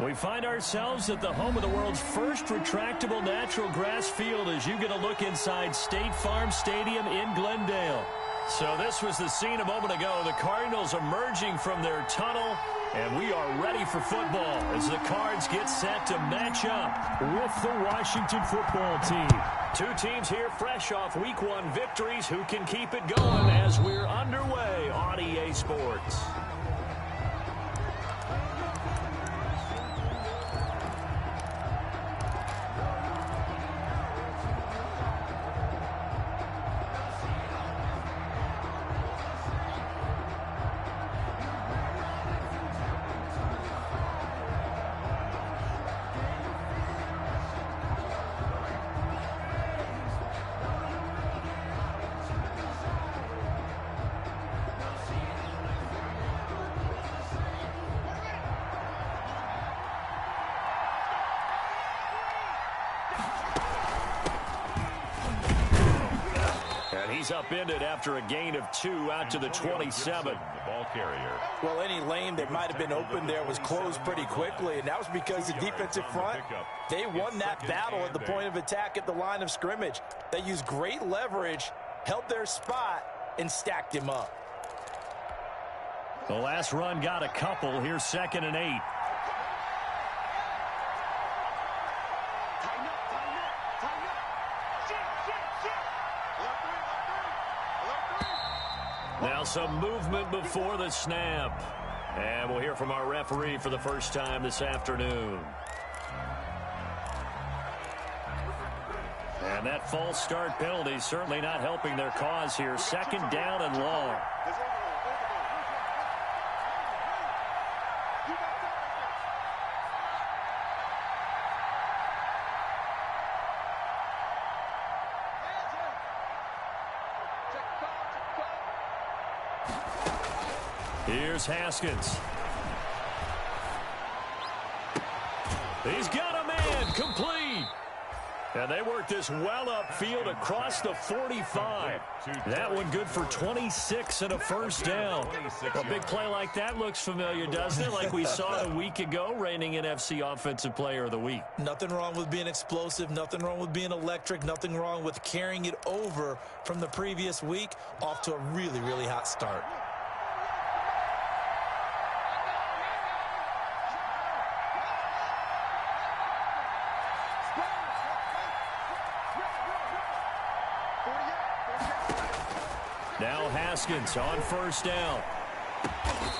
We find ourselves at the home of the world's first retractable natural grass field as you get a look inside State Farm Stadium in Glendale. So this was the scene a moment ago. The Cardinals emerging from their tunnel, and we are ready for football as the Cards get set to match up with the Washington football team. Two teams here fresh off Week 1 victories who can keep it going as we're underway on EA Sports. He's upended after a gain of 2 out to the 27. The ball carrier. Well, any lane that might have been open there was closed pretty quickly, and that was because the defensive front, they won that battle at the point of attack at the line of scrimmage. They used great leverage, held their spot, and stacked him up. The last run got a couple. Here's 2nd and 8. Now some movement before the snap. And we'll hear from our referee for the first time this afternoon. And that false start penalty certainly not helping their cause here. 2nd down and long. Here's Haskins. He's got a man, complete. And they work this well upfield across the 45. That one good for 26 and a first down. A big play like that looks familiar, doesn't it? Like we saw a week ago, reigning NFC Offensive Player of the Week. Nothing wrong with being explosive, nothing wrong with being electric, nothing wrong with carrying it over from the previous week off to a really, really hot start. Now Haskins on first down.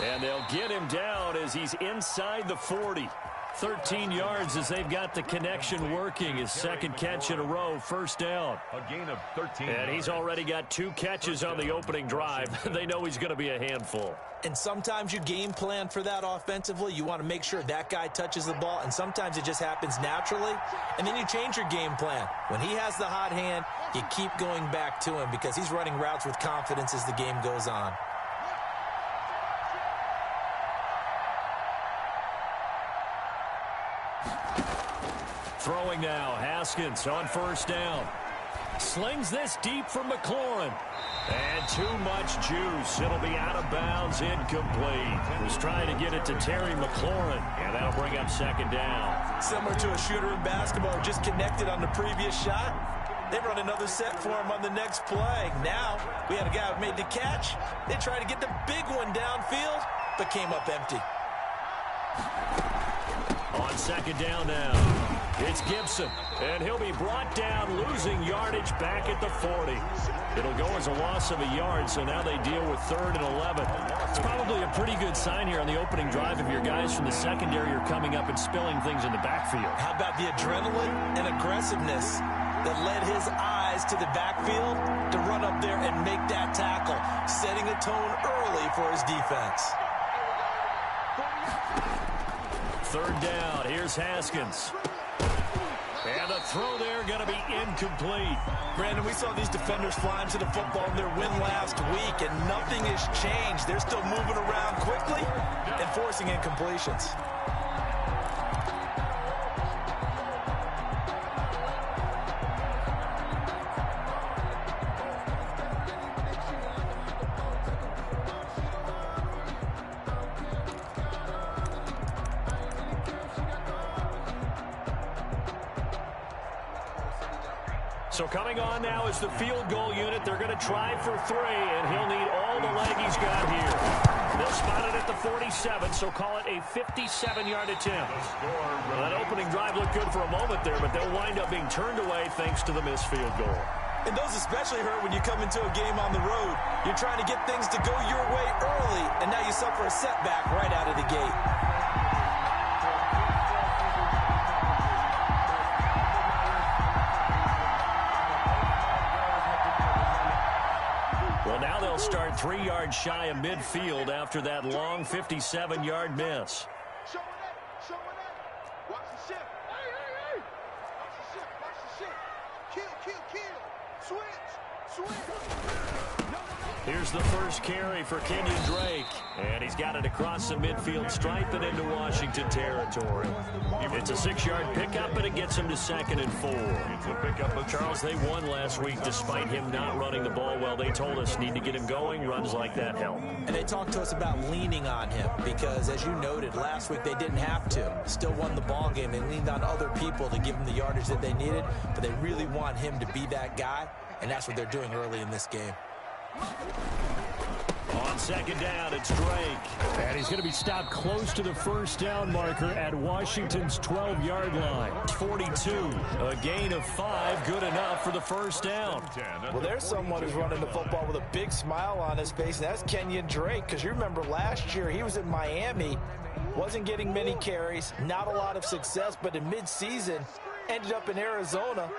And they'll get him down as he's inside the 40. 13 yards as they've got the connection working. His 2nd catch in a row, first down. A gain of 13. And he's already got 2 catches on the opening drive. They know he's going to be a handful. And sometimes you game plan for that offensively. You want to make sure that guy touches the ball, and sometimes it just happens naturally. And then you change your game plan. When he has the hot hand, you keep going back to him because he's running routes with confidence as the game goes on. Throwing now, Haskins on first down. Slings this deep for McLaurin. And too much juice. It'll be out of bounds, incomplete. Was trying to get it to Terry McLaurin, and that'll bring up 2nd down. Similar to a shooter in basketball, just connected on the previous shot. They run another set for him on the next play. Now, we had a guy who made the catch. They tried to get the big one downfield, but came up empty. On 2nd down now, it's Gibson, and he'll be brought down, losing yardage back at the 40. It'll go as a loss of a yard, so now they deal with 3rd and 11. It's probably a pretty good sign here on the opening drive if your guys from the secondary are coming up and spilling things in the backfield. How about the adrenaline and aggressiveness that led his eyes to the backfield to run up there and make that tackle, setting a tone early for his defense. 3rd down, here's Haskins. And the throw there going to be incomplete. Brandon, we saw these defenders flying to the football in their win last week, and nothing has changed. They're still moving around quickly and forcing incompletions. So coming on now is the field goal unit. They're going to try for 3, and he'll need all the leg he's got here. They'll spot it at the 47, so call it a 57-yard attempt. Well, that opening drive looked good for a moment there, but they'll wind up being turned away thanks to the missed field goal. And those especially hurt when you come into a game on the road. You're trying to get things to go your way early, and now you suffer a setback right out of the gate. Well, now they'll start 3 yards shy of midfield after that long 57-yard miss. Watch the ship. Hey. Watch the ship. Kill. Switch. Here's the first carry for Kenyon Drake. And he's got it across the midfield stripe and into Washington territory. It's a 6-yard pickup, and it gets him to 2nd and 4. It's a pickup of Charles, they won last week despite him not running the ball well. They told us need to get him going. Runs like that help. And they talked to us about leaning on him because, as you noted, last week they didn't have to. Still won the ball game. They leaned on other people to give him the yardage that they needed, but they really want him to be that guy, and that's what they're doing early in this game. On 2nd down, it's Drake. And he's going to be stopped close to the first down marker at Washington's 12-yard line. 42, a gain of 5, good enough for the first down. Well, there's someone who's running the football with a big smile on his face, and that's Kenyon Drake, because you remember last year he was in Miami, wasn't getting many carries, not a lot of success, but in mid-season ended up in Arizona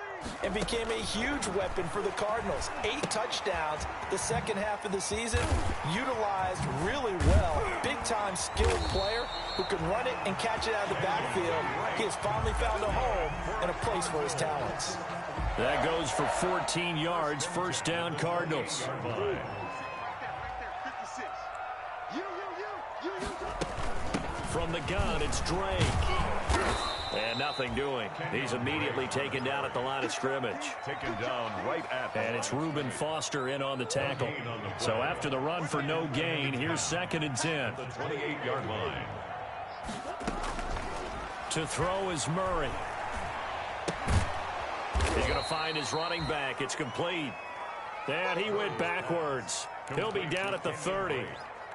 and became a huge weapon for the Cardinals. 8 touchdowns the second half of the season, utilized really well. Big-time skilled player who can run it and catch it out of the backfield. He has finally found a home and a place for his talents. That goes for 14 yards, first down Cardinals. From the gun, it's Drake. And nothing doing. He's immediately taken down at the line of scrimmage. taken down right at. And it's Reuben Foster in on the tackle. So after the run for no gain, here's 2nd and 10. The 28-yard line. To throw is Murray. He's going to find his running back. It's complete. And he went backwards. He'll be down at the 30.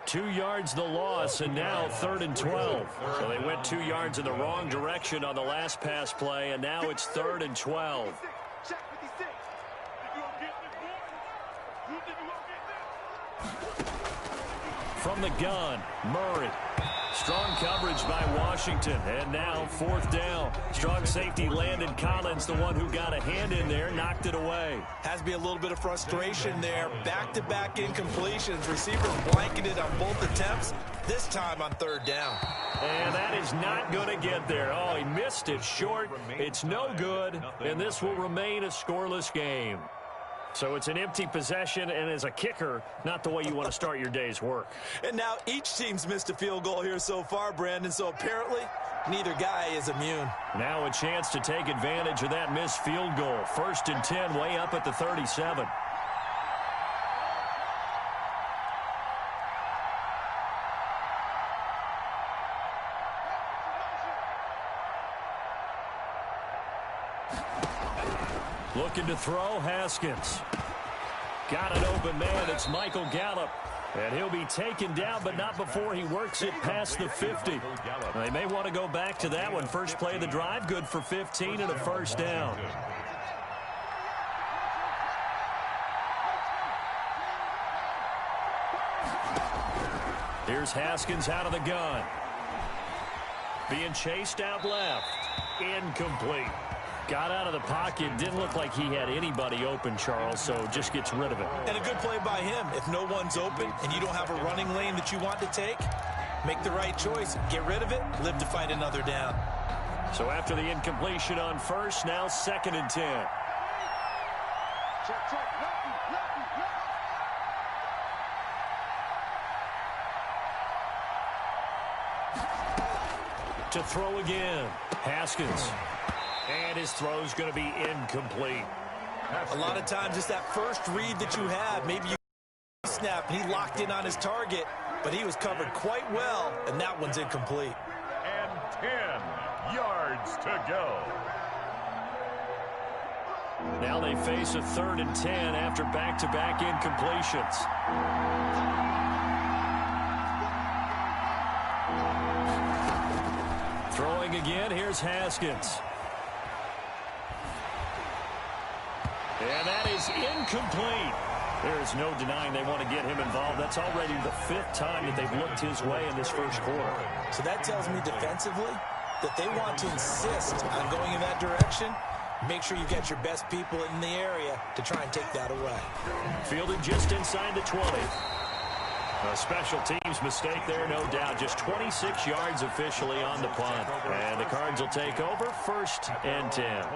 2 yards the loss, and now 3rd and 12. So they went 2 yards in the wrong direction on the last pass play, and now it's 3rd and 12. From the gun, Murray. Strong coverage by Washington, and now 4th down. Strong safety Landon Collins, the one who got a hand in there, knocked it away. Has to be a little bit of frustration there. Back-to-back incompletions. Receiver blanketed on both attempts, this time on 3rd down. And that is not going to get there. Oh, he missed it short. It's no good, and this will remain a scoreless game. So it's an empty possession, and as a kicker, not the way you want to start your day's work. And now each team's missed a field goal here so far, Brandon, so apparently neither guy is immune. Now a chance to take advantage of that missed field goal. 1st and 10, way up at the 37. Looking to throw, Haskins. Got an open man, it's Michael Gallup. And he'll be taken down, but not before he works it past the 50. They may want to go back to that one. First play of the drive, good for 15 and a first down. Here's Haskins out of the gun. Being chased out left. Incomplete. Got out of the pocket. Didn't look like he had anybody open, Charles, so just gets rid of it. And a good play by him. If no one's open and you don't have a running lane that you want to take, make the right choice. Get rid of it. Live to fight another down. So after the incompletion on first, now 2nd and 10. To throw again. Haskins. And his throw's going to be incomplete. A lot of times it's that first read that you have. Maybe you snap and he locked in on his target, but he was covered quite well, and that one's incomplete. And 10 yards to go. Now they face a 3rd and 10 after back-to-back incompletions. Throwing again, here's Haskins. And that is incomplete. There's no denying they want to get him involved. That's already the 5th time that they've looked his way in this first quarter. So that tells me defensively that they want to insist on going in that direction. Make sure you get your best people in the area to try and take that away. Fielded just inside the 20. A special teams mistake there, no doubt. Just 26 yards officially on the punt. And the Cards will take over 1st and 10.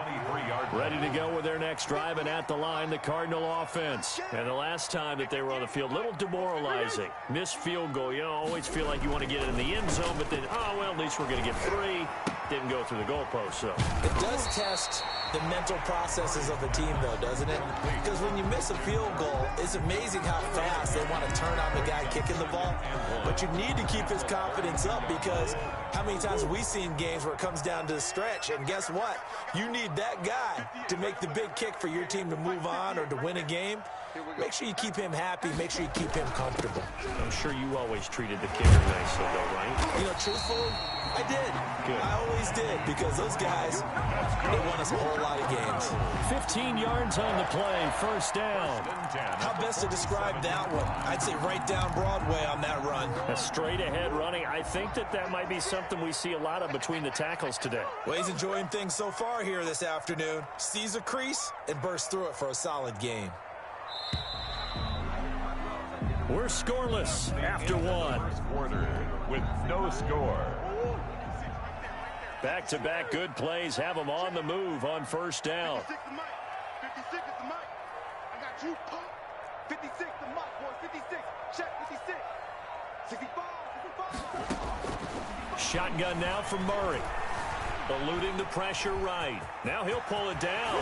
Ready to go with their next drive, and at the line, the Cardinal offense. And the last time that they were on the field, a little demoralizing. Missed field goal. You always feel like you want to get it in the end zone, but then, oh, well, at least we're going to get 3. Didn't go through the goalpost, so. It does test the mental processes of a team, though, doesn't it? Because when you miss a field goal, it's amazing how fast they want to turn on the guy kicking the ball. But you need to keep his confidence up, because how many times have we seen games where it comes down to the stretch, and guess what? You need that guy to make the big kick for your team to move on or to win a game. Make sure you keep him happy. Make sure you keep him comfortable. I'm sure you always treated the kicker nicely, though, right? You know, truthfully, I did. Good. I always did, because those guys, they won us a whole lot of games. 15 yards on the play, 1st down. How best to describe that one? I'd say right down Broadway on that run. A straight-ahead running. I think that might be something we see a lot of between the tackles today. Well, he's enjoying things so far here this afternoon. Sees a crease and bursts through it for a solid game. We're scoreless after 1. Quarter with no score. Back-to-back good plays have them on the move on 1st down. 56 is the mic. I got you. 56 the mic, boy. 56. Check 56. 65. 65. Shotgun now from Murray. Eluding the pressure right. Now he'll pull it down.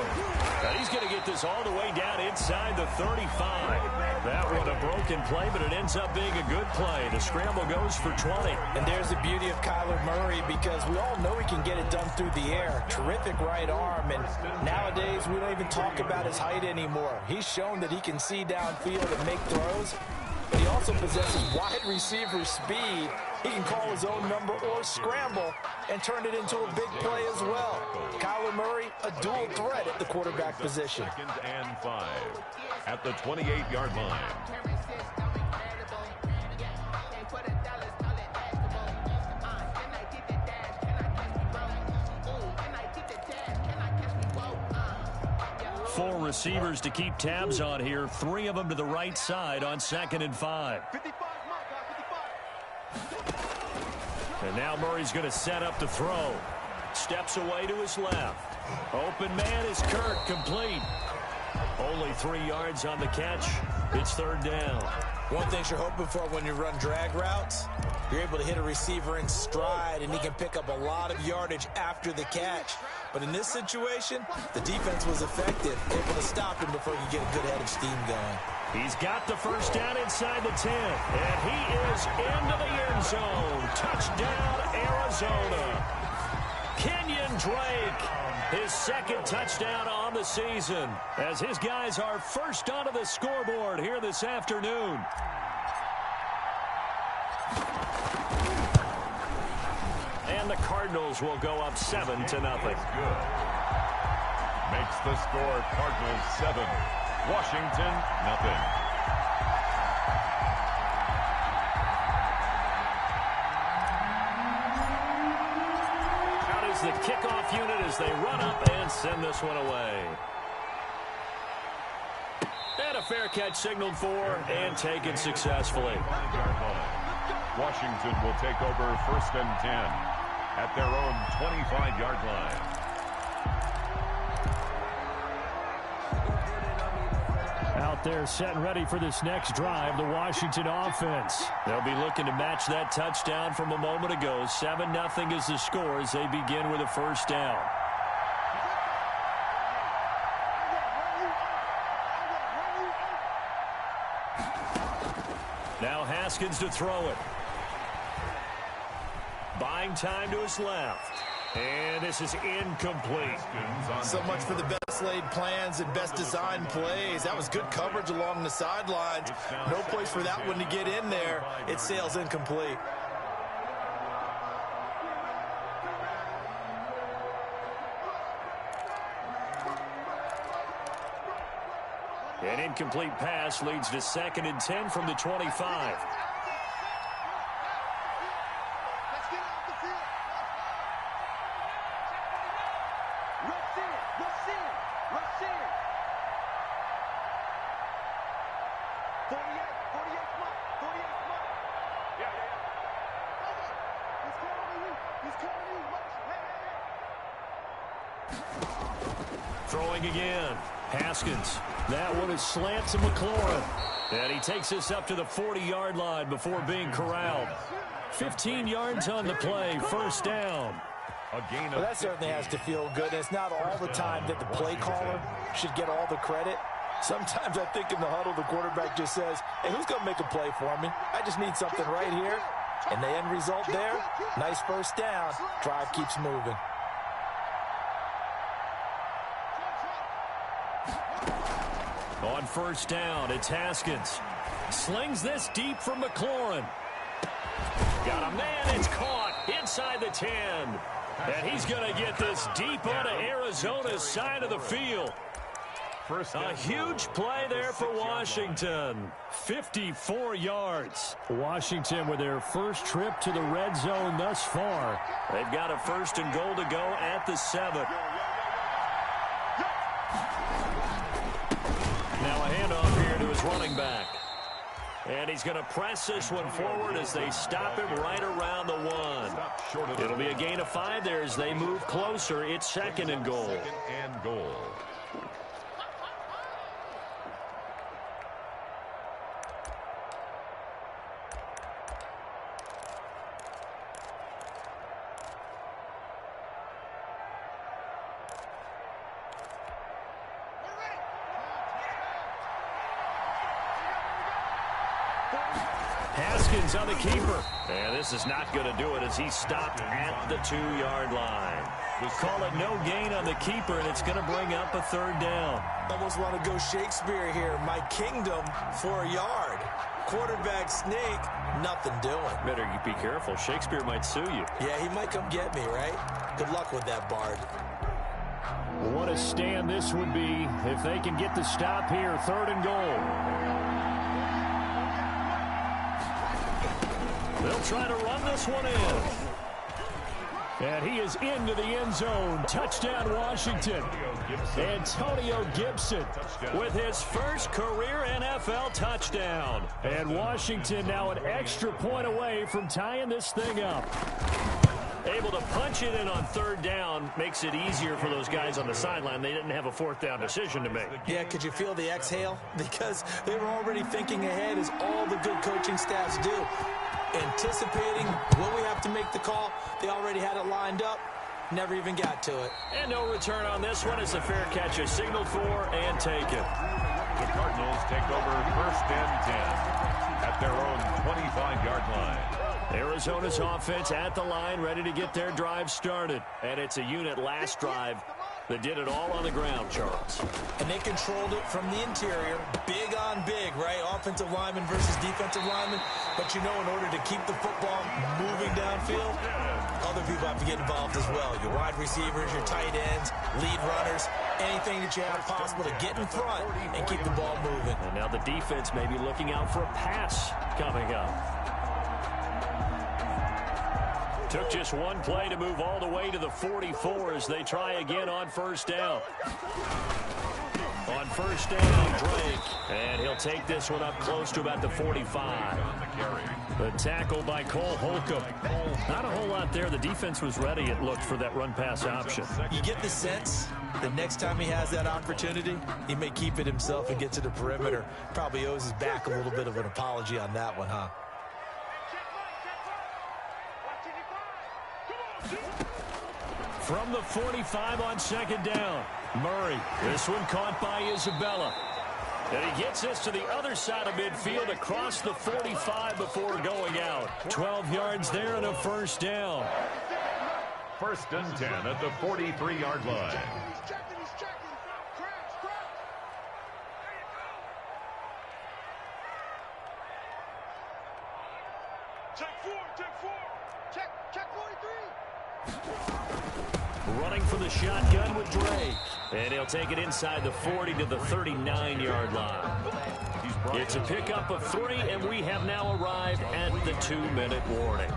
And he's going to get this all the way down inside the 35. That one a broken play, but it ends up being a good play. The scramble goes for 20. And there's the beauty of Kyler Murray, because we all know he can get it done through the air. Terrific right arm, and nowadays we don't even talk about his height anymore. He's shown that he can see downfield and make throws, but he also possesses wide receiver speed. He can call his own number or scramble and turn it into a big play as well. Kyler Murray, a dual threat at the quarterback position. 2nd and 5 at the 28-yard line. Four receivers to keep tabs on here. 3 of them to the right side on 2nd and 5. 55 And now Murray's going to set up the throw. Steps away to his left. Open man is Kirk, complete. Only 3 yards on the catch. It's 3rd down. One thing you're hoping for when you run drag routes, you're able to hit a receiver in stride, and he can pick up a lot of yardage after the catch. But in this situation, the defense was effective, able to stop him before you get a good head of steam going. He's got the 1st down inside the 10, and he is into the end zone. Touchdown, Arizona. Kenyon Drake, his 2nd touchdown on the season, as his guys are first onto the scoreboard here this afternoon. And the Cardinals will go up 7-0. Good. Makes the score Cardinals 7. Washington, nothing. Out is the kickoff unit as they run up and send this one away. And a fair catch signaled for and taken successfully. Washington will take over 1st and 10 at their own 25-yard line. Out there set and ready for this next drive, the Washington offense. They'll be looking to match that touchdown from a moment ago. 7-0 is the score as they begin with a 1st down. Now Haskins to throw it. Buying time to his left. And this is incomplete. So much for the best laid plans and best designed plays. That was good coverage along the sidelines. No place for that one to get in there. It sails incomplete. An incomplete pass leads to 2nd and 10 from the 25. Throwing again. Haskins. That one is slant to McLaurin. And he takes this up to the 40-yard line before being corralled. 15 yards on the play. First down. Well, that certainly has to feel good. It's not all the time that the play caller should get all the credit. Sometimes I think in the huddle, the quarterback just says, hey, who's going to make a play for me? I just need something right here. And the end result there, nice first down. Drive keeps moving. On first down, it's Haskins. Slings this deep from McLaurin. Got a man, it's caught inside the 10. And he's going to get this deep onto Arizona's side of the field. A huge play there for Washington. 54 yards. Washington with their first trip to the red zone thus far. They've got a 1st and goal to go at the 7. Now a handoff here to his running back. And he's going to press this one forward as they stop him right around the 1. It'll be a gain of 5 there as they move closer. It's 2nd and goal. 2nd and goal. Haskins on the keeper. And this is not going to do it as he stopped at the 2-yard line. We call it no gain on the keeper, and it's going to bring up a 3rd down. Almost want to go Shakespeare here. My kingdom for a yard. Quarterback sneak, nothing doing. Better be careful. Shakespeare might sue you. Yeah, he might come get me, right? Good luck with that, Bard. What a stand this would be if they can get the stop here. 3rd and goal. They'll try to run this one in. And he is into the end zone. Touchdown, Washington. Antonio Gibson with his first career NFL touchdown. And Washington now an extra point away from tying this thing up. Able to punch it in on 3rd down makes it easier for those guys on the sideline. They didn't have a 4th down decision to make. Yeah, could you feel the exhale? Because they were already thinking ahead, as all the good coaching staffs do. Anticipating, will we have to make the call? They already had it lined up. Never even got to it. And no return on this one as the fair catch is signaled for and taken. The Cardinals take over 1st and 10 at their own 25-yard line. Arizona's offense at the line, ready to get their drive started. And it's a unit last drive that did it all on the ground, Charles. And they controlled it from the interior. Big on big, right? Offensive lineman versus defensive lineman. But you know, in order to keep the football moving downfield, other people have to get involved as well. Your wide receivers, your tight ends, lead runners, anything that you have possible to get in front and keep the ball moving. And now the defense may be looking out for a pass coming up. Took just one play to move all the way to the 44 as they try again on 1st down. On 1st down, Drake. And he'll take this one up close to about the 45. The tackle by Cole Holcomb. Not a whole lot there. The defense was ready, it looked, for that run-pass option. You get the sense that next time he has that opportunity, he may keep it himself and get to the perimeter. Probably owes his back a little bit of an apology on that one, huh? From the 45 on 2nd down, Murray. This one caught by Isabella. And he gets this to the other side of midfield across the 45 before going out. 12 yards there and a 1st down. first and 10 at the 43-yard line. He's checking. Crash. There you go. Check 4. Check 43. Running for the shotgun with Drake. And he'll take it inside the 40 to the 39-yard line. It's a pickup of 3, and we have now arrived at the 2-minute warning.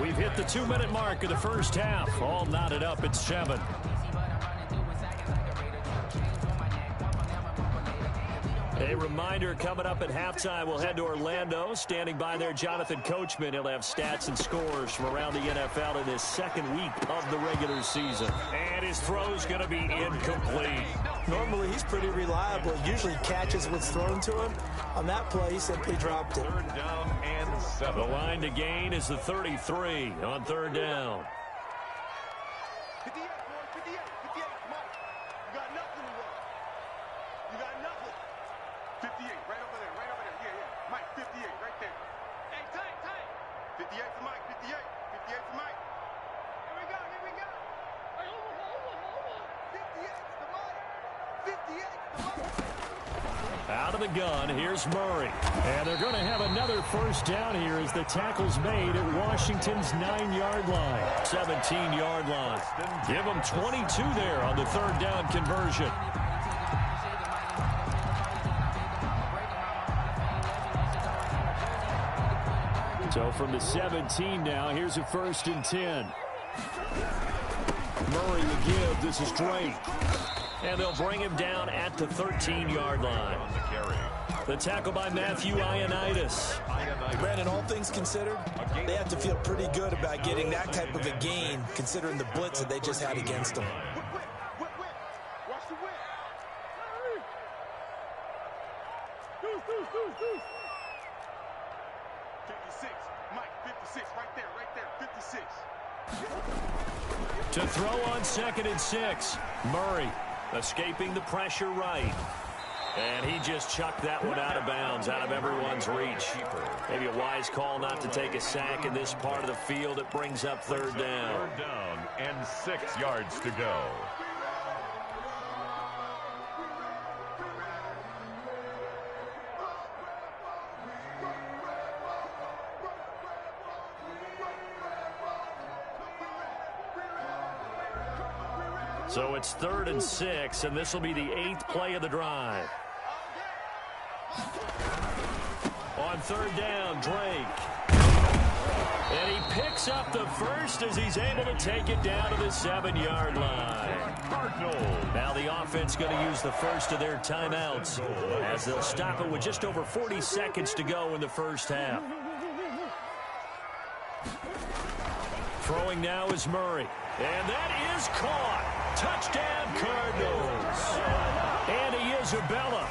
We've hit the 2-minute mark of the first half. All knotted up at 7. A reminder, coming up at halftime, we'll head to Orlando. Standing by there, Jonathan Coachman. He'll have stats and scores from around the NFL in his second week of the regular season. And his throw's going to be incomplete. Normally, he's pretty reliable. Usually catches what's thrown to him. On that play, he simply dropped it. Third down and 7. The line to gain is the 33 on third down. 58, boy, 58. Mike, you got nothing left. You got nothing. 58, right over there. Yeah. Mike, 58, right there. Hey, tight. 58 to Mike, 58 to Mike. Here we go. Hey, hold on. 58 to Mike. Out of the gun, here's Murray. And they're going to have another first down here as the tackle's made at Washington's 9-yard line. 17-yard line. Give them 22 there on the third down conversion. So from the 17 now, here's a first and 10. Murray the give. This is Drake. And they'll bring him down at the 13-yard line. The tackle by Matthew Ioannidis. Brandon, all things considered, they have to feel pretty good about getting that type of a gain, considering the blitz that they just had against them. Whip. Watch the whip. 56. Mike, 56. Right there. 56. To throw on 2nd and 6. Murray escaping the pressure right. And he just chucked that one out of bounds, out of everyone's reach. Maybe a wise call not to take a sack in this part of the field. It brings up third down. Third down and 6 yards to go. So it's 3rd and 6, and this will be the 8th play of the drive. On third down, Drake. And he picks up the first as he's able to take it down to the 7-yard line. Now the offense going to use the first of their timeouts as they'll stop it with just over 40 seconds to go in the first half. Throwing now is Murray. And that is caught. Touchdown, Cardinals. Andy Isabella,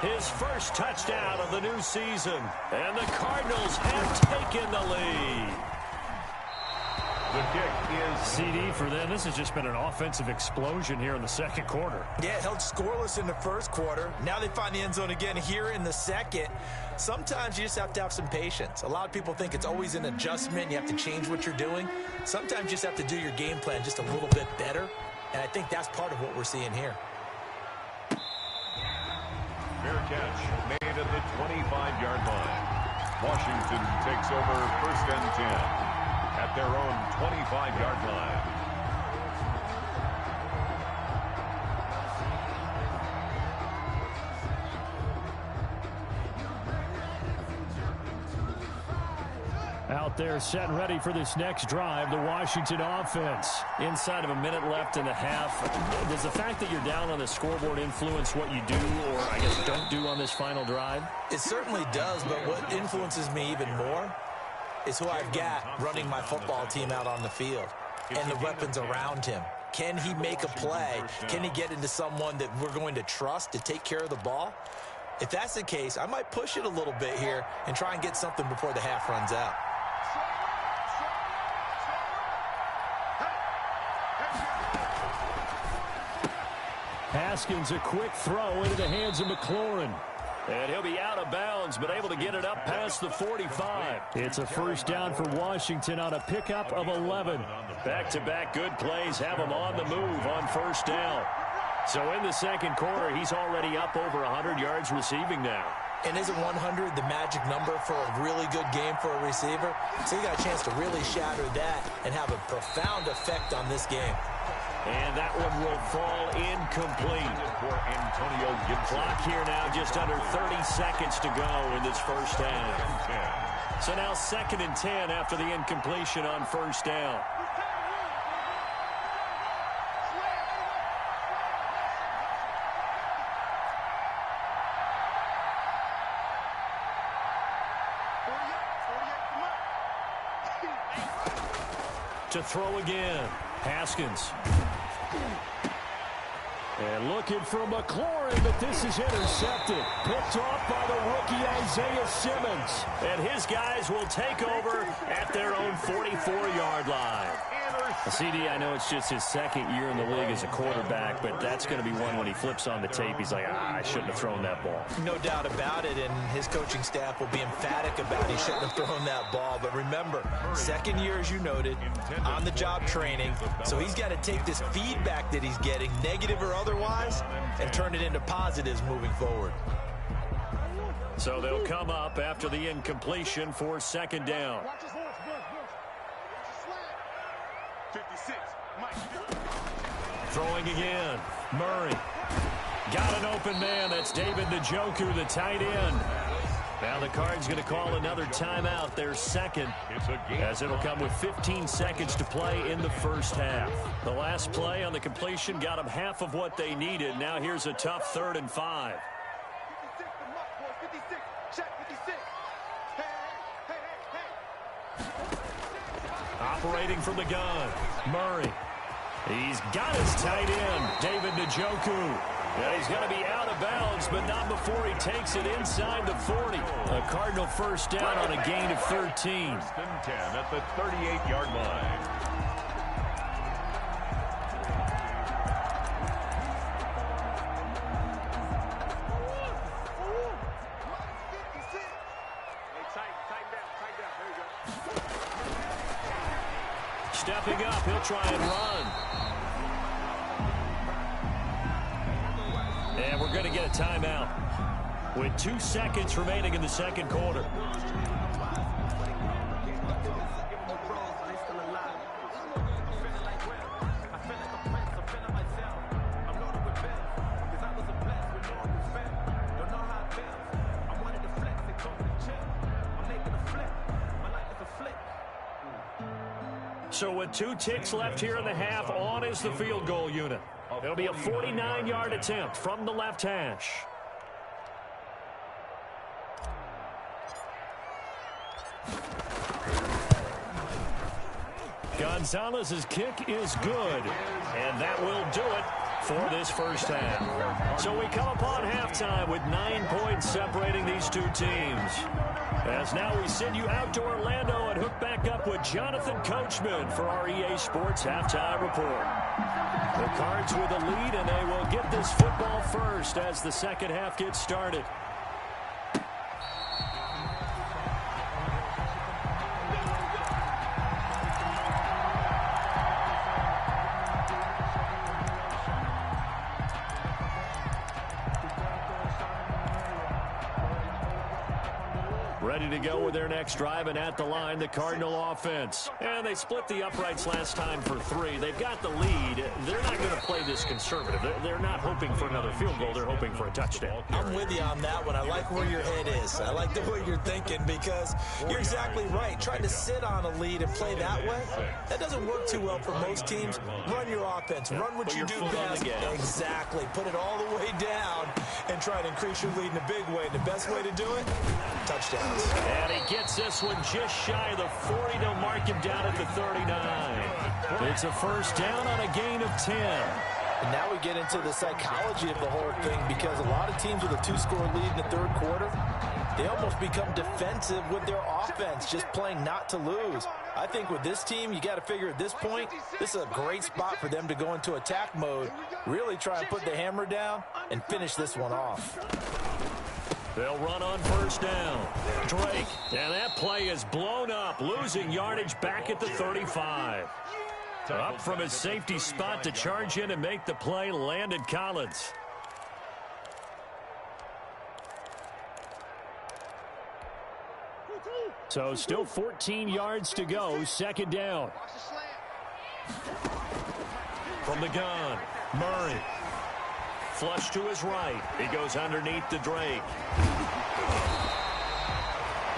his first touchdown of the new season. And the Cardinals have taken the lead. The kick is CD for them. This has just been an offensive explosion here in the second quarter. Yeah, held scoreless in the first quarter. Now they find the end zone again here in the second. Sometimes you just have to have some patience. A lot of people think it's always an adjustment. You have to change what you're doing. Sometimes you just have to do your game plan just a little bit better. And I think that's part of what we're seeing here. fair catch made at the 25-yard line. Washington takes over 1st and 10 at their own 25-yard line. Out there set and ready for this next drive, the Washington offense. Inside of a minute left in the half. Does the fact that you're down on the scoreboard influence what you do, or I guess don't do on this final drive? It certainly does, but what influences me even more is who I've got running my football team out on the field and the weapons around him. Can he make a play? Can he get into someone that we're going to trust to take care of the ball? If that's the case, I might push it a little bit here and try and get something before the half runs out. Haskins, a quick throw into the hands of McLaurin. And he'll be out of bounds, but able to get it up past the 45. It's a first down for Washington on a pickup of 11. Back-to-back good plays have him on the move on first down. So in the second quarter, he's already up over 100 yards receiving now. And isn't 100 the magic number for a really good game for a receiver? So you got a chance to really shatter that and have a profound effect on this game. And that one will fall incomplete. For Antonio Gibson. Clock here now, just under 30 seconds to go in this first half. So now 2nd and 10 after the incompletion on first down. To throw again, Haskins. And looking for McLaurin, but this is intercepted. Picked off by the rookie Isaiah Simmons. And his guys will take over at their own 44-yard line. CD, I know it's just his 2nd year in the league as a quarterback, but that's going to be one when he flips on the tape, he's like, I shouldn't have thrown that ball. No doubt about it, and his coaching staff will be emphatic about he shouldn't have thrown that ball. But remember, 2nd year, as you noted, on-the-job training, so he's got to take this feedback that he's getting, negative or otherwise, and turn it into positives moving forward. So they'll come up after the incompletion for 2nd down. 56. Mike. Throwing again. Murray. Got an open man. That's David Njoku, the tight end. Now the Cards going to call another timeout, their 2nd, as it'll come with 15 seconds to play in the first half. The last play on the completion got them half of what they needed. Now here's a tough 3rd and 5. 56 to Mike, boys. 56. Check 56. Hey. Operating from the gun. Murray. He's got his tight end, David Njoku. Yeah, he's going to be out of bounds, but not before he takes it inside the 40. A Cardinal first down on a gain of 13. 1st and 10 at the 38-yard line. Stepping up, he'll try and run. And we're going to get a timeout with 2 seconds remaining in the second quarter. So with 2 ticks left here in the half, on is the field goal unit. It'll be a 49-yard attempt from the left hash. Gonzalez's kick is good, and that will do it for this first half. So we come upon halftime with 9 points separating these two teams. As now we send you out to Orlando and hook back up with Jonathan Coachman for our EA Sports Halftime Report. The Cards with a lead, and they will get this football first as the second half gets started. Ready to go with their next drive, and at the line, the Cardinal offense. And they split the uprights last time for 3. They've got the lead. They're not going to play this conservative. They're not hoping for another field goal. They're hoping for a touchdown. I'm with you on that one. I like where your head is. I like the way you're thinking, because you're exactly right. Trying to sit on a lead and play that way, that doesn't work too well for most teams. Run your offense. Run what you do best. Exactly. Put it all the way down and try to increase your lead in a big way. And the best way to do it, touchdowns. And he gets this one just shy of the 40. They'll mark him down at the 39. It's a first down on a gain of 10. And now we get into the psychology of the whole thing, because a lot of teams with a 2-score lead in the third quarter, they almost become defensive with their offense, just playing not to lose. I think with this team, you got to figure at this point, this is a great spot for them to go into attack mode, really try and put the hammer down and finish this one off. They'll run on first down. Drake, and that play is blown up, losing yardage back at the 35. Up from his safety spot to charge in and make the play, Landon Collins. So still 14 yards to go, second down. From the gun, Murray. Flush to his right. He goes underneath to Drake.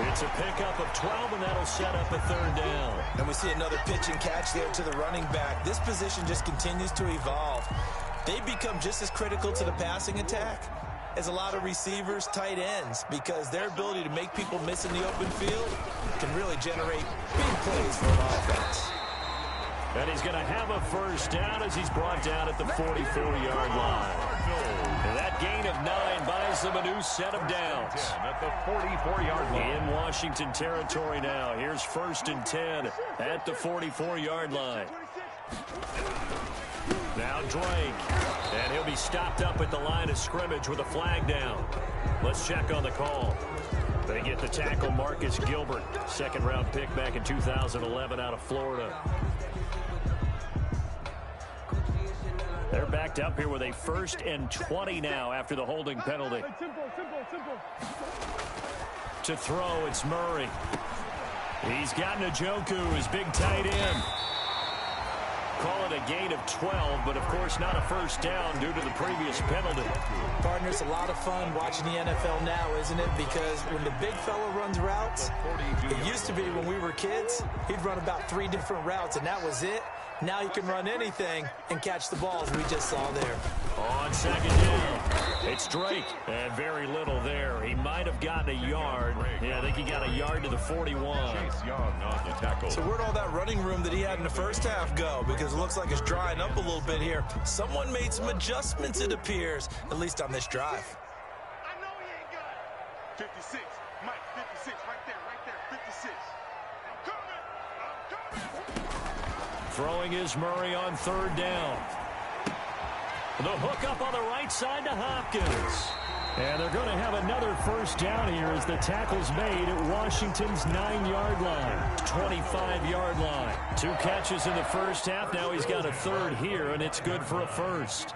It's a pickup of 12, and that'll set up a third down. And we see another pitch and catch there to the running back. This position just continues to evolve. They become just as critical to the passing attack as a lot of receivers, tight ends, because their ability to make people miss in the open field can really generate big plays for an offense. And he's going to have a first down as he's brought down at the 44-yard line. And that gain of 9 buys them a new set of downs. At the 44-yard line. In Washington territory now. Here's 1st and 10 at the 44-yard line. Now Drake. And he'll be stopped up at the line of scrimmage with a flag down. Let's check on the call. They get the tackle, Marcus Gilbert. Second-round pick back in 2011 out of Florida. They're backed up here with a 1st and 20 now after the holding penalty. To throw, it's Murray. He's got Njoku, his big tight end. Call it a gain of 12, but of course not a first down due to the previous penalty. Partner, it's a lot of fun watching the NFL now, isn't it? Because when the big fella runs routes, it used to be when we were kids, he'd run about 3 different routes, and that was it. Now he can run anything and catch the balls we just saw there. On second down, it's Drake. And very little there. He might have gotten a yard. Yeah, I think he got a yard to the 41. Chase Young on the tackle. So where'd all that running room that he had in the first half go? Because it looks like it's drying up a little bit here. Someone made some adjustments, it appears, at least on this drive. I know he ain't got it. 56. Mike, 56. Right there. 56. I'm coming. Throwing is Murray on third down. The hook up on the right side to Hopkins. And they're going to have another first down here as the tackle's made at Washington's 9-yard line. 25-yard line. 2 catches in the first half. Now he's got a third here, and it's good for a first.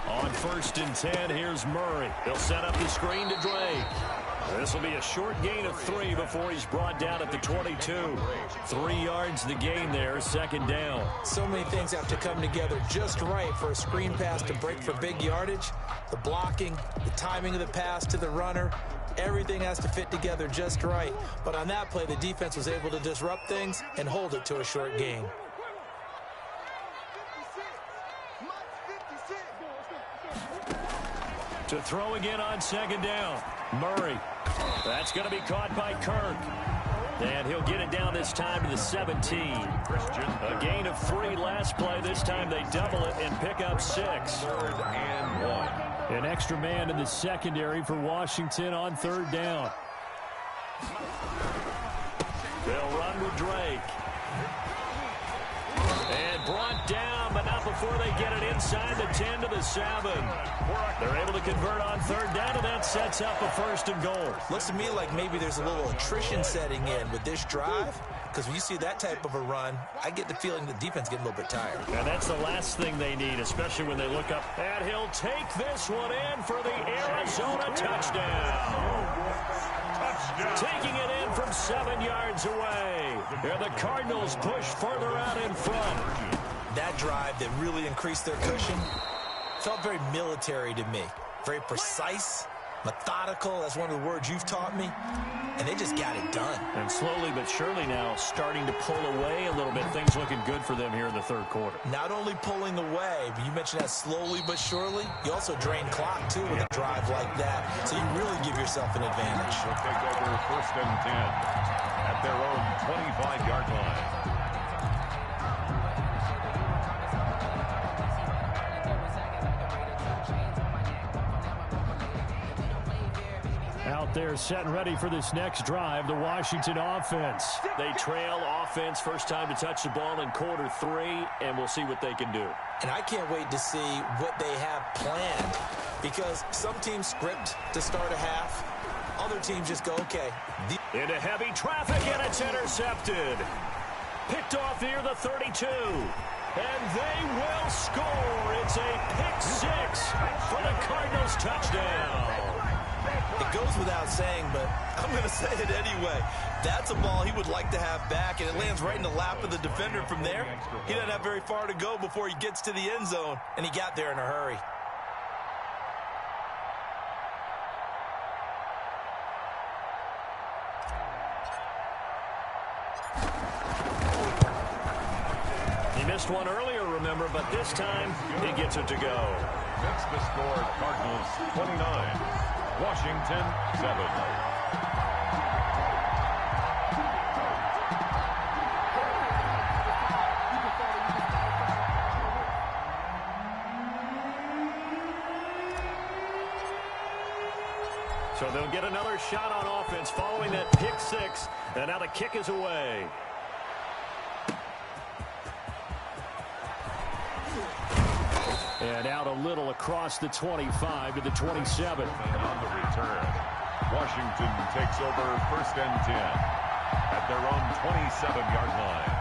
On 1st and 10, here's Murray. He'll set up the screen to Drake. This will be a short gain of 3 before he's brought down at the 22. 3 yards the gain there, second down. So many things have to come together just right for a screen pass to break for big yardage. The blocking, the timing of the pass to the runner, everything has to fit together just right. But on that play, the defense was able to disrupt things and hold it to a short gain. To throw again on second down. Murray. That's going to be caught by Kirk. And he'll get it down this time to the 17. A gain of 3 last play. This time they double it and pick up 6. 3rd and 1. An extra man in the secondary for Washington on third down. They'll run with Drake. And brought down, but not before they get it inside the 10 to the 7. They're able to convert on third down, and that sets up a 1st and goal. Looks to me like maybe there's a little attrition setting in with this drive, because when you see that type of a run, I get the feeling the defense getting a little bit tired. And that's the last thing they need, especially when they look up. And he'll take this one in for the Arizona touchdown. Taking it in from 7 yards away. And the Cardinals push further out in front. That drive that really increased their cushion felt very military to me. Very precise, methodical. That's one of the words you've taught me. And they just got it done. And slowly but surely now starting to pull away a little bit. Things looking good for them here in the third quarter. Not only pulling away, but you mentioned that slowly but surely. You also drain clock, too, with a drive like that. So you really give yourself an advantage. They'll take over 1st and 10 at their own 25-yard line. Out there set and ready for this next drive, the Washington offense. They trail offense, first time to touch the ball in quarter 3, and we'll see what they can do. And I can't wait to see what they have planned, because some teams script to start a half. Other teams just go, okay. Into heavy traffic, and it's intercepted. Picked off near the 32. And they will score. It's a pick six for the Cardinals touchdown. It goes without saying, but I'm going to say it anyway. That's a ball he would like to have back, and it lands right in the lap of the defender from there. He doesn't have very far to go before he gets to the end zone, and he got there in a hurry. Missed one earlier, remember, but this time he gets it to go. Makes the score Cardinals 29, Washington 7. So they'll get another shot on offense following that pick six, and now the kick is away. And out a little across the 25 to the 27. And on the return, Washington takes over first and 10 at their own 27-yard line.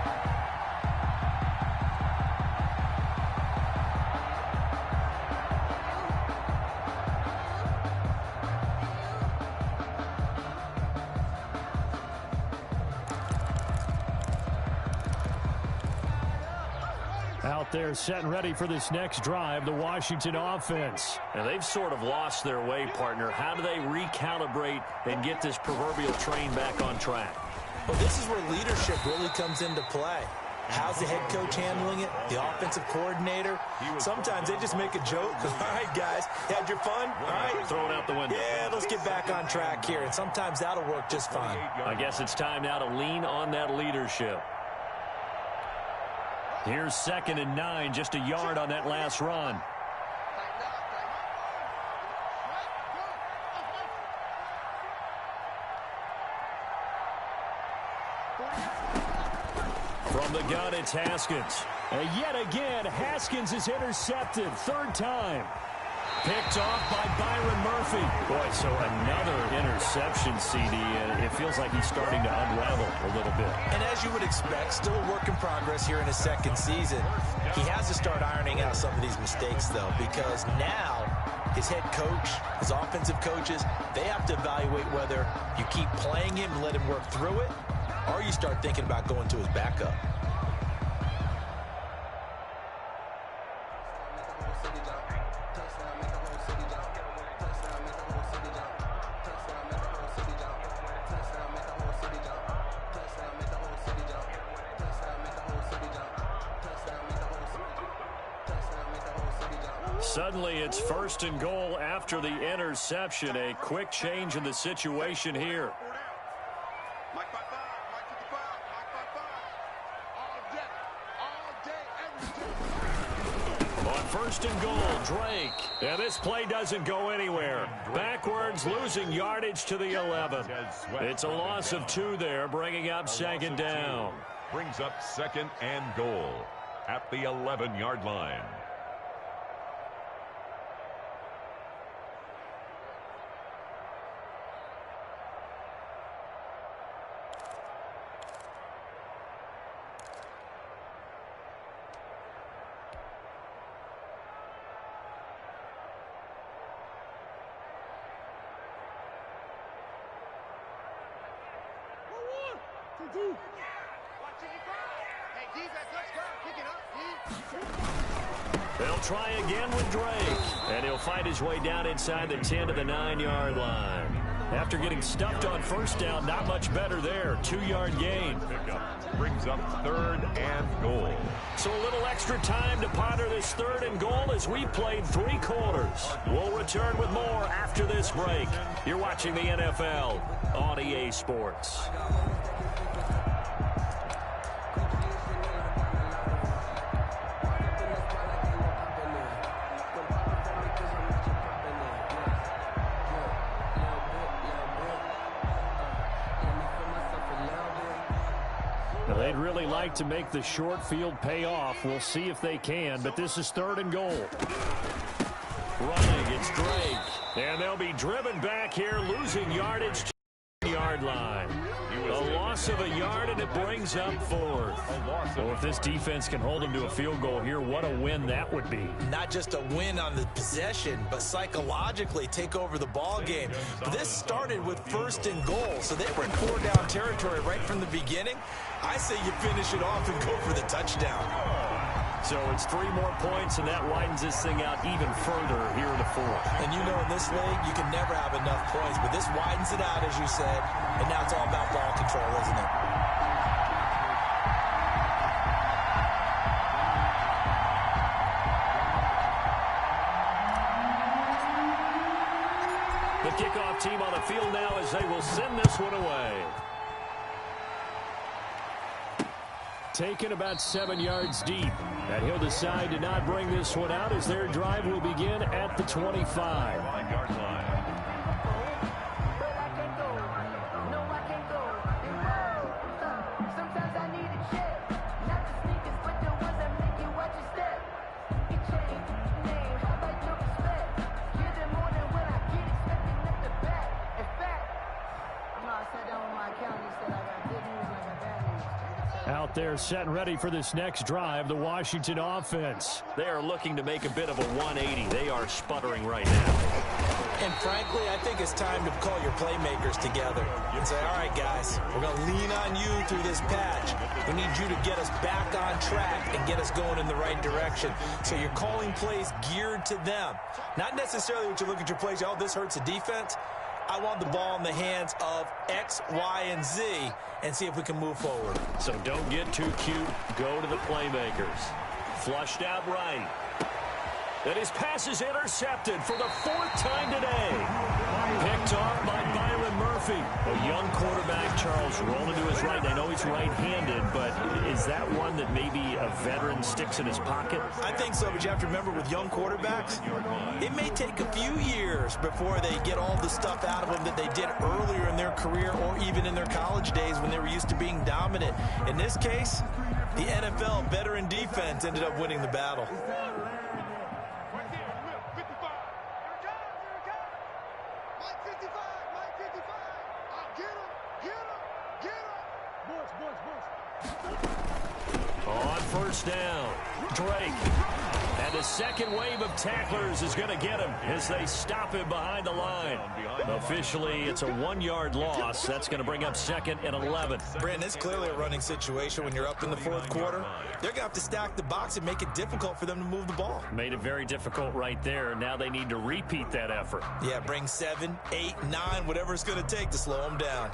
Out there set and ready for this next drive, the Washington offense. And they've sort of lost their way, partner. How do they recalibrate and get this proverbial train back on track? Well, this is where leadership really comes into play. How's the head coach handling it? The offensive coordinator? Sometimes they just make a joke. All right, guys, had your fun? All right. Throw it out the window. Yeah, let's get back on track here. And sometimes that'll work just fine. I guess it's time now to lean on that leadership. Here's 2nd and 9, just a yard on that last run. From the gun, it's Haskins. And yet again, Haskins is intercepted, 3rd time. Picked off by Byron Murphy. Boy, so another interception, CD. It feels like he's starting to unravel a little bit. And as you would expect, still a work in progress here in his 2nd season. He has to start ironing out some of these mistakes, though, because now his head coach, his offensive coaches, they have to evaluate whether you keep playing him and let him work through it, or you start thinking about going to his backup. Suddenly, it's 1st and goal after the interception. A quick change in the situation here. Mike 5-5, Mike 55, Mike 5-5. All day, every day. On 1st and goal, Drake. And this play doesn't go anywhere. Backwards, losing yardage to the 11. It's a loss of 2 there, bringing up 2nd down. Brings up 2nd and goal at the 11-yard line. They'll try again with Drake. And he'll fight his way down inside the 10 to the 9-yard line. After getting stuffed on 1st down, not much better there. 2-yard gain. Brings up 3rd and goal. So a little extra time to ponder this 3rd and goal as we played 3 quarters. We'll return with more after this break. You're watching the NFL on EA Sports. They'd really like to make the short field pay off. We'll see if they can, but this is 3rd and goal. Running, it's Drake. And they'll be driven back here, losing yardage to the yard line. A loss of a yard, and it brings up fourth. Well, if this defense can hold them to a field goal here, what a win that would be. Not just a win on the possession, but psychologically take over the ball game. This started with 1st and goal, so they were in 4-down territory right from the beginning. I say you finish it off and go for the touchdown. So it's 3 more points, and that widens this thing out even further here in the fourth. And you know, in this league, you can never have enough points, but this widens it out, as you said, and now it's all about ball control, isn't it? The kickoff team on the field now as they will send this one away. Taken about 7 yards deep. And he'll decide to not bring this one out as their drive will begin at the 25. 5-yard line. Out there set and ready for this next drive, the Washington offense. They are looking to make a bit of a 180. They are sputtering right now. And frankly, I think it's time to call your playmakers together and say, all right, guys, we're going to lean on you through this patch. We need you to get us back on track and get us going in the right direction. So you're calling plays geared to them. Not necessarily what you look at your plays, oh, this hurts the defense. I want the ball in the hands of X, Y, and Z and see if we can move forward. So don't get too cute. Go to the playmakers. Flushed out right. And his pass is intercepted for the 4th time today. Picked off by Byron Murphy. A young quarterback, Charles, rolling to his right. I know he's right-handed, but is that one that maybe a veteran sticks in his pocket? I think so, but you have to remember with young quarterbacks, it may take a few years before they get all the stuff out of them that they did earlier in their career or even in their college days when they were used to being dominant. In this case, the NFL veteran defense ended up winning the battle. On first down, Drake. And the second wave of tacklers is going to get him as they stop him behind the line. Officially, it's a 1-yard loss. That's going to bring up 2nd and 11. Brandon, it's clearly a running situation when you're up in the 4th quarter. They're going to have to stack the box and make it difficult for them to move the ball. Made it very difficult right there. Now they need to repeat that effort. Yeah, bring 7, 8, 9, whatever it's going to take to slow them down.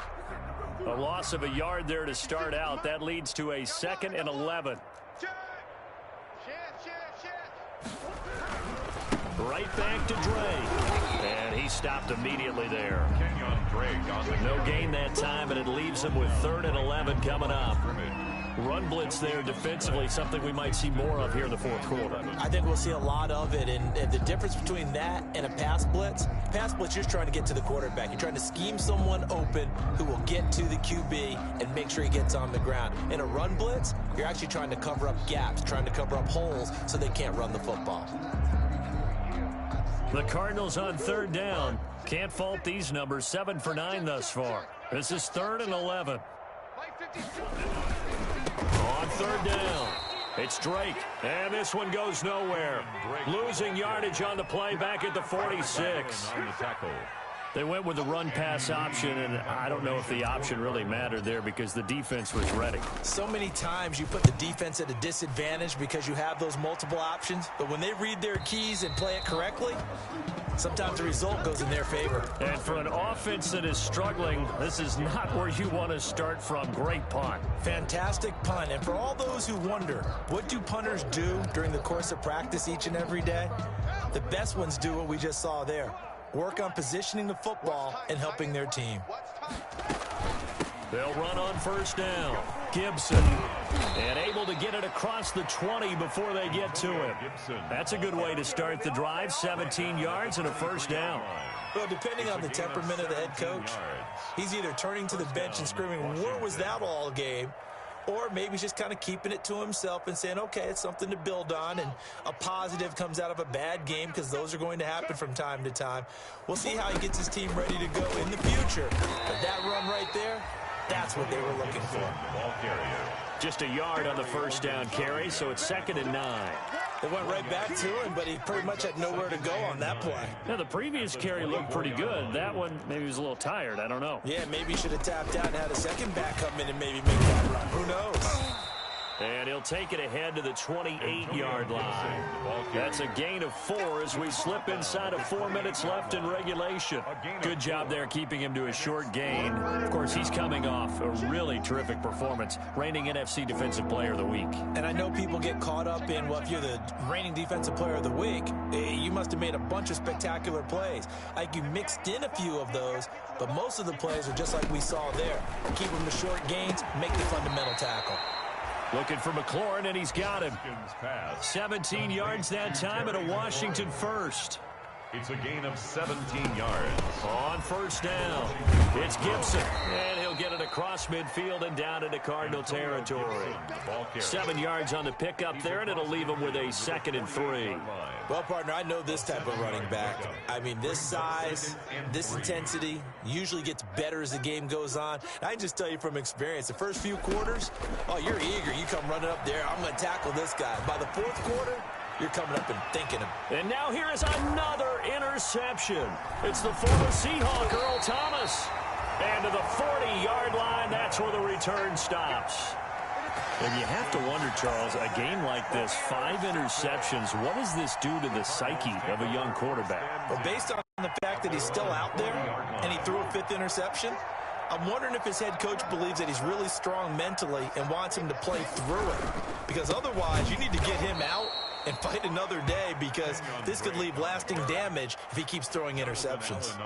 A loss of a yard there to start out. That leads to a 2nd and 11. Right back to Drake. And he stopped immediately there. No gain that time, and it leaves him with 3rd and 11 coming up. Run blitz there defensively, something we might see more of here in the 4th quarter. I think we'll see a lot of it, and the difference between that and a pass blitz, you're just trying to get to the quarterback. You're trying to scheme someone open who will get to the QB and make sure he gets on the ground. In a run blitz, you're actually trying to cover up gaps, trying to cover up holes so they can't run the football. The Cardinals on 3rd down. Can't fault these numbers. 7 for 9 thus far. This is 3rd and 11. On 3rd down, it's Drake, and this one goes nowhere. Losing yardage on the play back at the 46. They went with the run-pass option, and I don't know if the option really mattered there because the defense was ready. So many times you put the defense at a disadvantage because you have those multiple options, but when they read their keys and play it correctly, sometimes the result goes in their favor. And for an offense that is struggling, this is not where you want to start from. Great punt. Fantastic punt. And for all those who wonder, what do punters do during the course of practice each and every day? The best ones do what we just saw there. Work on positioning the football and helping their team. They'll run on first down. Gibson. And able to get it across the 20 before they get to him. That's a good way to start the drive. 17 yards and a first down. Well, depending on the temperament of the head coach, he's either turning to the bench and screaming, where was that all game? or maybe he's just kind of keeping it to himself and saying, okay, it's something to build on, and a positive comes out of a bad game, because those are going to happen from time to time. We'll see how he gets his team ready to go in the future. But that run right there, that's what they were looking for. Ball carrier. Just a yard on the first down carry, so it's 2nd and 9. They went right back to him, but he pretty much had nowhere to go on that play. Now, the previous carry looked pretty good. That one, maybe he was a little tired. I don't know. Yeah, maybe he should have tapped out and had a second back come in and maybe make that run. Who knows? And he'll take it ahead to the 28-yard line. That's a gain of 4 as we slip inside of 4 minutes left in regulation. Good job there keeping him to a short gain. Of course, he's coming off a really terrific performance, reigning NFC Defensive Player of the Week. And I know people get caught up in, well, if you're the reigning Defensive Player of the Week, you must have made a bunch of spectacular plays. Like, you mixed in a few of those, but most of the plays are just like we saw there. Keep them to short gains, make the fundamental tackle. Looking for McLaurin, and he's got him. 17 yards that time, and a Washington first. It's a gain of 17 yards. On first down, it's Gibson. And he'll get it across midfield and down into Cardinal territory. 7 yards on the pickup there, and it'll leave him with a 2nd and 3. Well, partner, I know this type of running back. I mean, this size, this intensity usually gets better as the game goes on. And I can just tell you from experience, the first few quarters, oh, you're eager. You come running up there, I'm going to tackle this guy. By the 4th quarter, you're coming up and thinking him. And now here is another interception. It's the former Seahawk, Earl Thomas. And to the 40-yard line, that's where the return stops. And you have to wonder, Charles, a game like this, 5 interceptions, what does this do to the psyche of a young quarterback? Well, based on the fact that he's still out there and he threw a 5th interception, I'm wondering if his head coach believes that he's really strong mentally and wants him to play through it. Because otherwise, you need to get him out and fight another day, because this could leave lasting damage if he keeps throwing interceptions.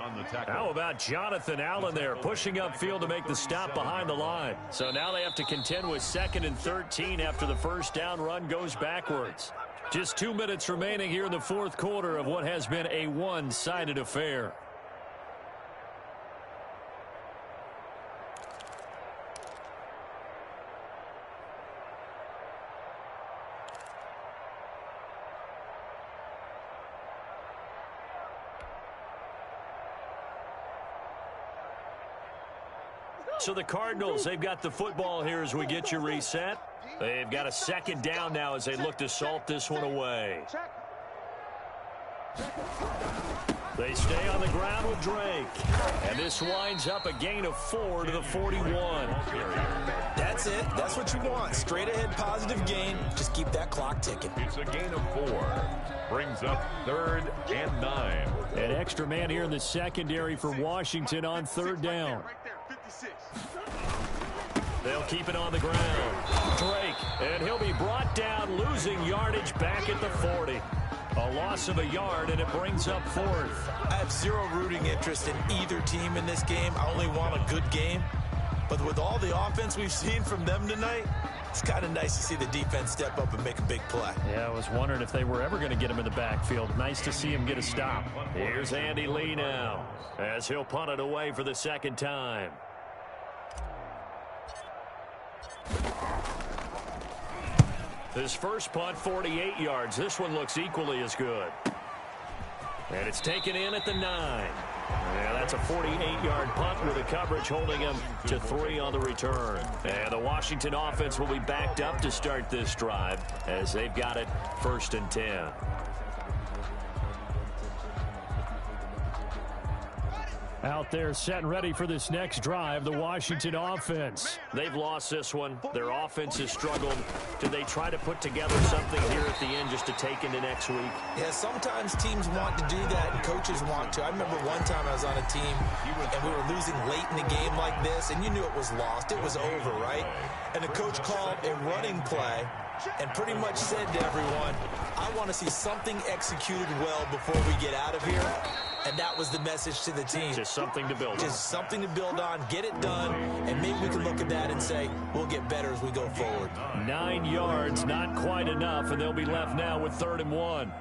How about Jonathan Allen there pushing upfield to make the stop behind the line? So now they have to contend with 2nd and 13 after the first down run goes backwards. Just 2 minutes remaining here in the 4th quarter of what has been a one-sided affair. So the Cardinals, they've got the football here as we get you reset. They've got a 2nd down now as they look to salt this one away. They stay on the ground with Drake. And this winds up a gain of 4 to the 41. That's it. That's what you want. Straight ahead positive gain. Just keep that clock ticking. It's a gain of 4. Brings up 3rd and 9. An extra man here in the secondary for Washington on 3rd down. They'll keep it on the ground. Drake, and he'll be brought down, losing yardage back at the 40. A loss of a yard, and it brings up 4th. I have zero rooting interest in either team in this game. I only want a good game. But with all the offense we've seen from them tonight, it's kind of nice to see the defense step up and make a big play. Yeah, I was wondering if they were ever going to get him in the backfield. Nice to see him get a stop. Here's Andy Lee now, as he'll punt it away for the 2nd time. His first punt, 48 yards. This one looks equally as good. And it's taken in at the 9. Yeah, that's a 48-yard punt with the coverage holding him to 3 on the return. And the Washington offense will be backed up to start this drive as they've got it 1st and 10. Out there set and ready for this next drive, the Washington offense. They've lost this one. Their offense has struggled. Do they try to put together something here at the end just to take into next week? Yeah, sometimes teams want to do that and coaches want to. I remember one time I was on a team and we were losing late in a game like this, and you knew it was lost. It was over, right? And the coach called a running play and pretty much said to everyone, I want to see something executed well before we get out of here. And that was the message to the team. Just something to build on. Just something to build on, get it done, and maybe we can look at that and say, we'll get better as we go forward. 9 yards, not quite enough, and they'll be left now with 3rd and 1.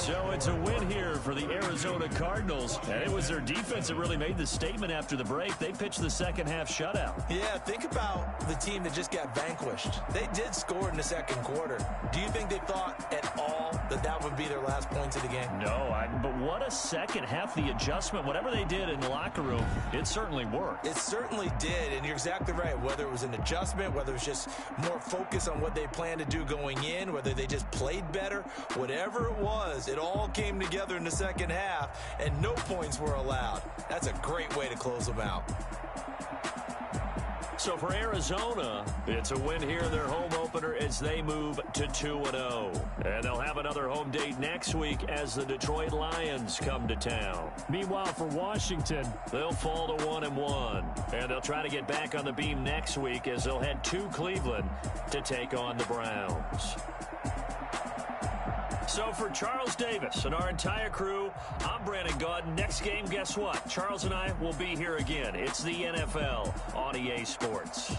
So it's a win here for the Arizona Cardinals, and it was their defense that really made the statement after the break. They pitched the second half shutout. Yeah, think about the team that just got vanquished. They did score in the second quarter. Do you think they thought at all that that would be their last points of the game? No, but what a second half. The adjustment, whatever they did in the locker room, it certainly worked. It certainly did, and you're exactly right. Whether it was an adjustment, whether it was just more focus on what they planned to do going in, whether they just played better, whatever it was, it all came together in the second half, and no points were allowed. That's a great way to close them out. So for Arizona, it's a win here in their home opener as they move to 2-0. And they'll have another home date next week as the Detroit Lions come to town. Meanwhile, for Washington, they'll fall to 1-1. And they'll try to get back on the beam next week as they'll head to Cleveland to take on the Browns. So for Charles Davis and our entire crew, I'm Brandon Gaudin. Next game, guess what? Charles and I will be here again. It's the NFL on EA Sports.